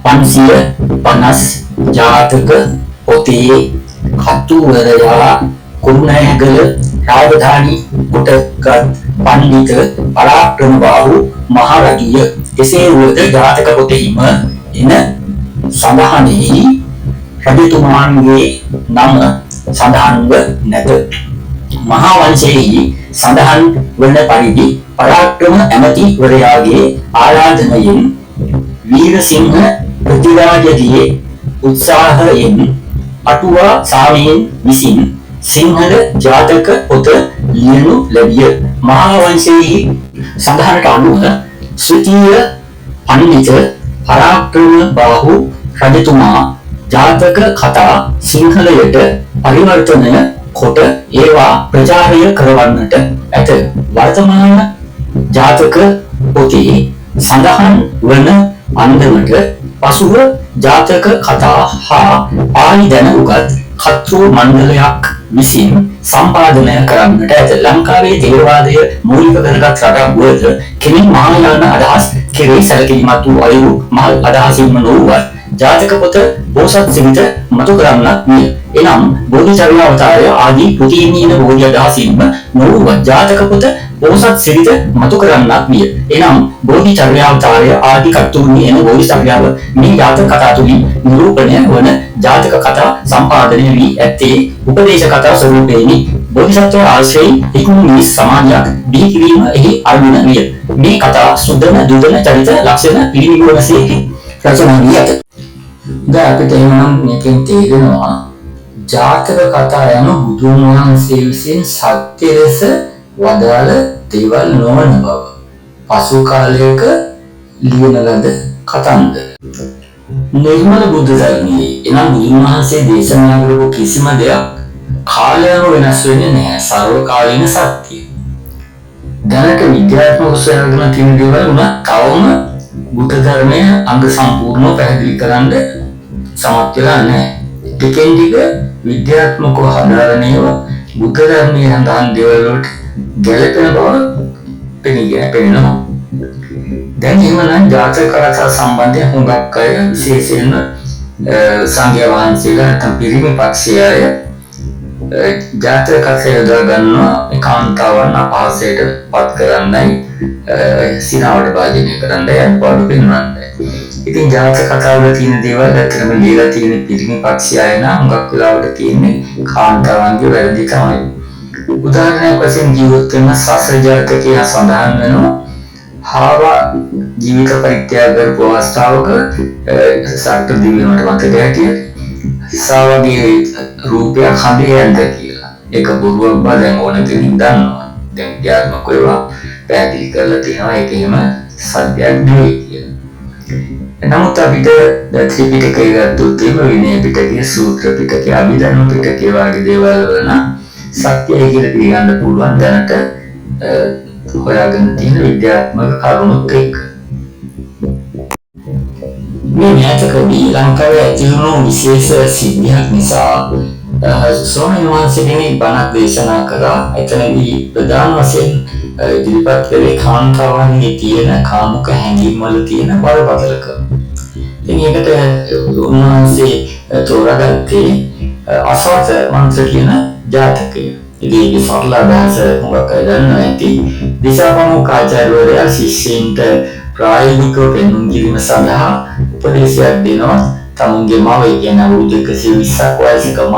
550 ජාතක පොතේ කතුවරයා කුරුණෑගල රාජධානි කොටගත් පණ්ඩිත පරාක්‍රමබාහු මහරජුය. එසේ වුවද ජාතක පොතෙහිම එන සඳහනෙහි රජතුමාන්ගේ නම සඳහන්ව නැත. මහා වංශයෙහි සඳහන් වන පරිදි පරාක්‍රම ඇමතිවරයාගේ ආරාධනයෙන් වීරසිංහ ප්‍රතිරාජගේ උත්සාහයෙන් අටුවා සාමයෙන් විසින් සිංහල ජාතක පොත ලියනු ලැබිය. මහා වංශයෙහි සඳහනට අනුව ශ්‍රුතිය පණ්ඩිත පරාක්‍රමබාහු රජතුමා ජාතක කතා සිංහලයට පරිවර්තනය කොට ඒවා ප්‍රචාරය කරවන්නට ඇත. වර්තමාන ජාතක පොතේ සඳහන් වන අන්දමට පසුව ජාතක කතා හා පාලි දැන උගත් කතෘ මණ්ඩලයක් විසින් සම්පාදනය කරන්නට ඇත. ලංකාවේ තේරවාදය මූලික කරගත් රටක් වුවද කෙනෙක් මහායාන අදහස් කෙරෙහි සැලකිලිමත් වූ අයුරු මහල් අදහසින්ම නොවුවත් ජාතක පොත බෝසත් සිරිත මතු කරන්නක් විය. එනම් බෝධිචර්යාවතාරය ආදී කෘතීන්හින බෝධි අදහසින්ම නොවුවත් ජාතක පොත බෝසත් සිරිත මතු කරන්නක් විය. එනම් බෝධිචර්යාවතාරය ආදී කර්තෘන්හි එන බෝධිචර්යාව මේ ජාතක කතා තුළින් නිරූපණය වන ජාතක කතා සම්පාදනය වී ඇත්තේ උපදේශ කතා ස්වරූපයෙනි. බෝධිසත්ව ආශ්‍රයෙන් ඉක්මු මිනිස් සමාජයක් බිහි කිරීම එහි අරමුණ විය. මේ කතා සුදන දුදන චරිත ලක්ෂණ පිරිනිවනසේ රචනා වී ඇත. දැන් අපිට එහෙනම් මේකෙන් තේරෙනවා ජාතක කතා යන බුදුන් වහන්සේ විසින් සත්‍ය ලෙස වදාළ දේවල් නොවන බව පසු කාලයක ලියන ලද කතන්දර. නිර්මල බුද්ධ ධර්මයේ එනම් බුදුන් වහන්සේ දේශනා කරපු කිසිම දෙයක් කාලයම වෙනස් වෙන්නේ නැහැ. සර්වකාලීන සත්‍ය. දැනට විද්‍යාත්මක උත්සාහයන් තියෙන දේවල් උනත් තවම බුද්ධ ධර්මය අංග සම්පූර්ණව පැහැදිලි කරන්න සමත් වෙලා නැහැ. ටිකෙන් ටික විද්‍යාත්මකව හදාරණේව බුද්ධ ධර්මයේ සඳහන් දේවල් වලට ගැළපෙන බව පෙනෙනවා. දැන් එහෙමනම් ජාතක කතා සම්බන්ධයෙන් හුඟක් අය විශේෂයෙන්ම සංඝයා වහන්සේලා නැත්නම් පිරිමි පක්ෂයේ අය ජාතක කතා යොදා ගන්නවා කාන්තාවන් අපහාසයට පත් කරන්නයි සිනාවට භාජනය කරන්නයි අනුපාඩු පෙන්වන්නයි. ඉතින් ජාතක කතාවල තියෙන දේවල් ඇත්තටම ලියලා තියෙන පිරිමි පක්ෂය අය නම් හුඟක් වෙලාවට තියෙන්නේ කාන්තාවන්ගේ වැරදි තමයි. උදාහරණයක් වශයෙන් ජීවත් වෙන සසර ජාතකයේ සඳහන් වෙනවා හාවා ජීවිත පරිත්‍යාග කරපු අවස්ථාවක සක්‍ර දිව්‍යමට මතක ඇටිය සාවගේ රූපයක් හඳේ යන්න කියලා. ඒක බොරුවක් බව දැන් ඕන කෙනෙක් දන්නවා. දැන් ඥානමක ඒවා පැහැදිලි කරලා තියෙනවා ඒක එහෙම සත්‍යයක් නෙවෙයි කියලා. නමුත් අපිට ත්‍රිපිටකය ගත්තොත් එහෙම විනය පිටකයේ සූත්‍ර පිටකයේ අභිධර්ම පිටකයේ වගේ දේවල් වල නම් සත්‍යය කියලා පිළිගන්න පුළුවන් දැනට හොයාගෙන තියෙන විද්‍යාත්මක කරුණුත් එක්ක. මේ ඥාතකදී ලංකාවේ ඇතිවුණු විශේෂ සිද්ධියක් නිසා ස්වාමීන් වහන්සේ කෙනෙක් බණක් දේශනා කරා. එතනදී ප්‍රධාන වශයෙන් ඉදිරිපත් කළේ කාන්තාවන්ගේ තියෙන කාමුක හැඟීම් වල තියෙන බරපතලකම. ඉතින් ඒකට උන්වහන්සේ තෝරාගත්තේ අසවත මන්ත්‍ර කියන ජාතකය. ඉතින් ඒ සරල අදහස මොකක්ද දන්නවා ඇති. දිසාපමුඛ ආචාර්යවරයා ශිෂ්‍යයින්ට ප්‍රායෝගිකව පෙන්වීම කිරීම සඳහා උපදේශයක් දෙනවා. තමුන්ගේ මව කියන අවුරුදු 120ක් වයසක මව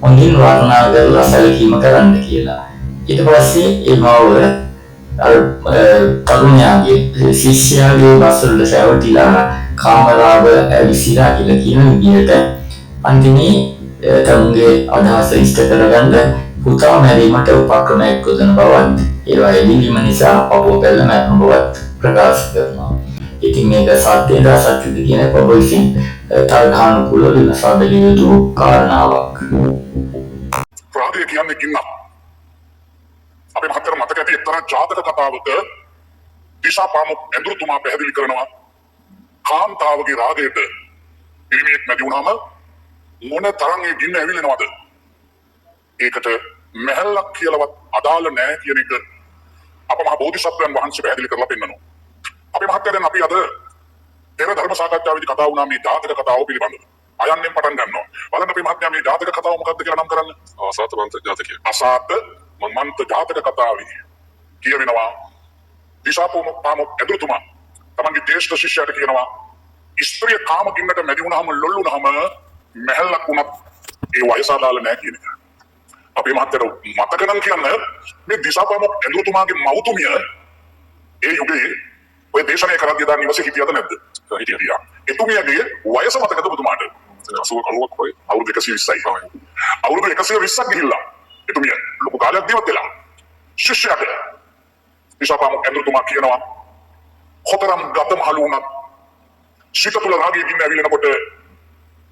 හොඳින් වර්ණනා කරලා සැලකීම කරන්න කියලා. ඊට පස්සේ ඒ මව අර තරුණයාගේ ශිෂ්‍යයාගේ බස්සවල සැවටිලා කාමරාව ඇවිසිලා කියලා කියන විදිහට අන්තිමේ තමුන්ගේ අදහස ඉෂ්ට කරගන්න පුතා මැරීමට උපක්‍රමයක් යොදන බවත් ඒවා එළිවීම නිසා පපුව පැල්ල මැරෙන බවත් ප්‍රකාශ කරනවා. ඉතින් මේක සත්‍යද අසත්‍යද කියන පොබොයිසින් තර්කානුකූලව විමසා බැලිය යුතු කාරණාවක්. රාගය කියන්නේ ගින්නක්. අපේ මහත්තයා මතක ඇති එක්තරා ජාතක කතාවක දිසාපාමුඛ ඇඳුරුතුමා පැහැදිලි කරනවා කාන්තාවගේ රාගයට පිරිමියෙක් නැති වුණාම මොන තරම් ඒ ගින්න ඇවිලෙනවද? ඒකට මහල්ලක් කියලාවත් අදාළ නැහැ කියන එක අප මහ බෝධිසත්වයන් වහන්සේ පැහැදිලි කරලා පෙන්නනවා. අපේ මහත්තයා දැන් අපි අද පෙර ධර්ම සාකච්ඡාවේදී කතා වුණා මේ ජාතක කතාව පිළිබඳව. අයන්නෙන් පටන් ගන්නවා. බලන්න අපි මහත්මයා මේ ජාතක කතාව මොකක්ද කියලා නම් කරන්න. අසාත මන්ත ජාතකය. අසාත මන්ත ජාතක කතාවේ කියවෙනවා දිසාපාමොක් ඇදුරුතුමා තමන්ගේ ජේෂ්ඨ ශිෂ්‍යයාට කියනවා ස්ත්‍රිය කාම ගින්නට මැදි වුණාම ලොල් වුණාම මැහැල්ලක් වුණත් ඒ වයස අදාළ නැහැ කියන එක. අපේ මහත්තයර මතක නම් කියන්න මේ දිසාපාමොක් ඇදුරුතුමාගේ මව්තුමිය ඒ යුගයේ ඔය දේශනය කරද්දී දා නිවසේ හිටියද නැද්ද? හිටියා. එතුමියගේ වයස මතකද ඔබතුමාට? 89ක් වගේ. අවුරුදු 120යි. අවුරුදු 120ක් ගිහිල්ලා එතුමිය ලොකු කාලයක් ජීවත් වෙලා ශිෂ්‍යයාට දිසාපාමොක් ඇදුරුතුමා කියනවා කොතරම් ගතමහලු වුණත් සිත තුළ රාගයේ ගින්න ඇවිලෙනකොට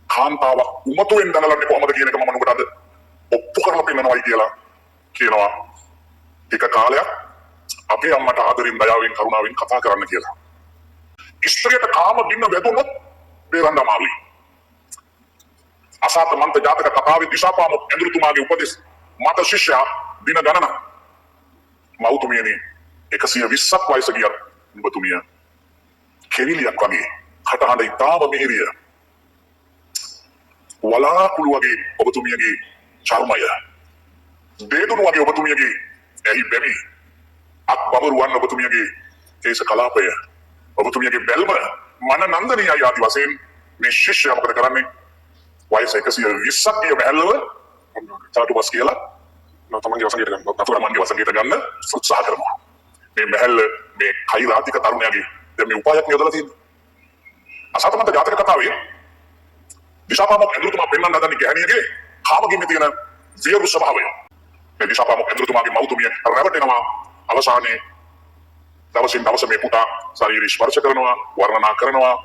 කාන්තාවක් උමතුවෙන් දඟලන්නේ කොහොමද කියන එක මම නුඹට අද ඔප්පු කරලා පෙන්නනවායි කියලා කියනවා. ටික කාලයක් අපේ අම්මට ආදරෙන් දයාවෙන් කරුණාවෙන් කතා කරන්න කියලා. ස්ත්‍රියට කාම ගින්න වැදුනොත් බේරන්න අමාරුයි. අසාත මන්ත ජාතක කතාවේ දිසාපාමොක් ඇදුරුතුමාගේ උපදෙස් මත ශිෂ්‍යයා දින ගණනක් මව්තුමියනි 120ක් වයස ගියත් ඔබතුමිය කෙවිලියක් වගේ කටහඬ ඉතාම මිහිරිය වලාකුළු වගේ ඔබතුමියගේ චර්මය දේදුණු වගේ ඔබතුමියගේ ඇහි බැමි අත් බබරුවන් ඔබතුමියගේ කේශ කලාපය ඔබතුමියගේ බැල්ම මන නන්දනීයයි ආදි වශයෙන් මේ ශිෂ්‍යයා මොකද කරන්නේ වයස 120ක් ගිය මැහැල්ලව චාටුපස් කියලා තමන්ගේ වසඟයට ගන්න. තමන්ගේ වසඟයට ගන්න උත්සාහ කරනවා. මේ මැහැල්ල මේ කෛරාතික තරුණයාගේ දැන් මේ උපායක් යොදලා තියෙනවා. අසාතමන්ත ජාතක කතාවේ දිසාපාමොක් ඇදුරුතුමා පෙන්වන්න හදන්නේ ගැහණියගේ කාමගින්න තියෙන වියරු ස්වභාවය. මේ දිසාපාමොක් ඇදුරුතුමාගේ මව්තුමිය රැවටෙනවා. අවසානයේ දවසින් දවස මේ පුතා ශරීරය ස්පර්ශ කරනවා, වර්ණනා කරනවා,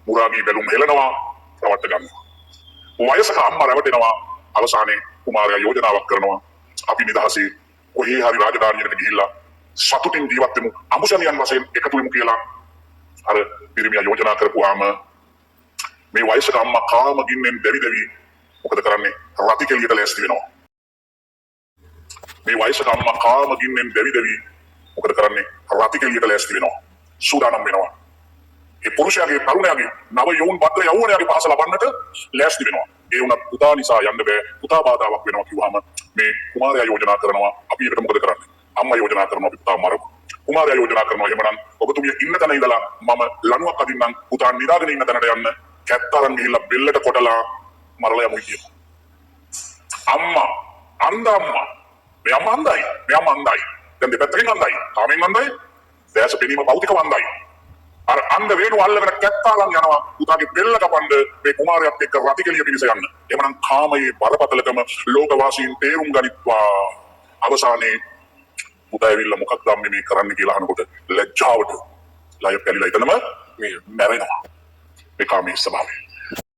මුරාගේ බැලුම් හෙලනවා, රවට්ට ගන්නවා. වයසක අම්මා රැවටෙනවා. අවසානයේ කුමාරයා යෝජනාවක් කරනවා. අපි නිදහසේ කොහේ හරි රාජධානියකට ගිහිල්ලා සතුටින් ජීවත් වෙමු. අමුසලියන් වශයෙන් එකතු වෙමු කියලා අර පිරිමියා යෝජනා කරපුවාම මේ වයසක අම්මා කාම ගින්නෙන් දෙවි මොකද කරන්නේ? රති කෙලියට ලෑස්ති වෙනවා. මේ වයසක අම්මා කාම ගින්නෙන් දෙවි මොකද කරන්නේ? රති කෙලියට ලෑස්ති වෙනවා. සූදානම් වෙනවා. ඒ පුරුෂයාගේ තරුණයාගේ නව යෝන් භද්‍ර යෞවනයාගේ පහස ලබන්නට ලෑස්ති වෙනවා. ඒ වුණත් පුතා නිසා යන්න බෑ. පුතා බාධාවක් වෙනවා කිව්වහම මේ කුමාරයා යෝජනා කරනවා අපි එකට මොකද කරන්නේ? අම්මා යෝජනා කරනවා අපි පුතා මරමු. කුමාරයා යෝජනා කරනවා එහෙමනම් ඔබතුමිය ඉන්න තැන ඉඳලා මම ලණුවක් අදින්නම් පුතා නිදාගෙන ඉන්න තැනට යන්න කැත්තරන් ගිහිල්ලා බෙල්ලට කොටලා මරලා යමු කියනවා. අම්මා අන්ධ අම්මා මේ අම්මා අන්ධයි. මේ අම්මා අන්ධයි. දැන් දෙපැත්තකින් අන්ධයි. තාමෙන් අන්ධයි. දැස පෙනීම භෞතිකව අන්ධයි. අර අන්ධ වේණු අල්ලගෙන කැත්තාලන් යනවා පුතාගේ බෙල්ල කපන්න මේ කුමාරයාත් එක්ක රතිකලිය පිණිස යන්න. එහෙමනම් කාමයේ බරපතලකම ලෝකවාසීන් තේරුම් ගනිත්වා. අවසානයේ පුතා ඇවිල්ලා මොකක්ද අම්මේ මේ කරන්න කියලා අහනකොට ලැජ්ජාවට ලය පැලිලා ඉතනම මේ මැරෙනවා. මේ කාමයේ ස්වභාවය.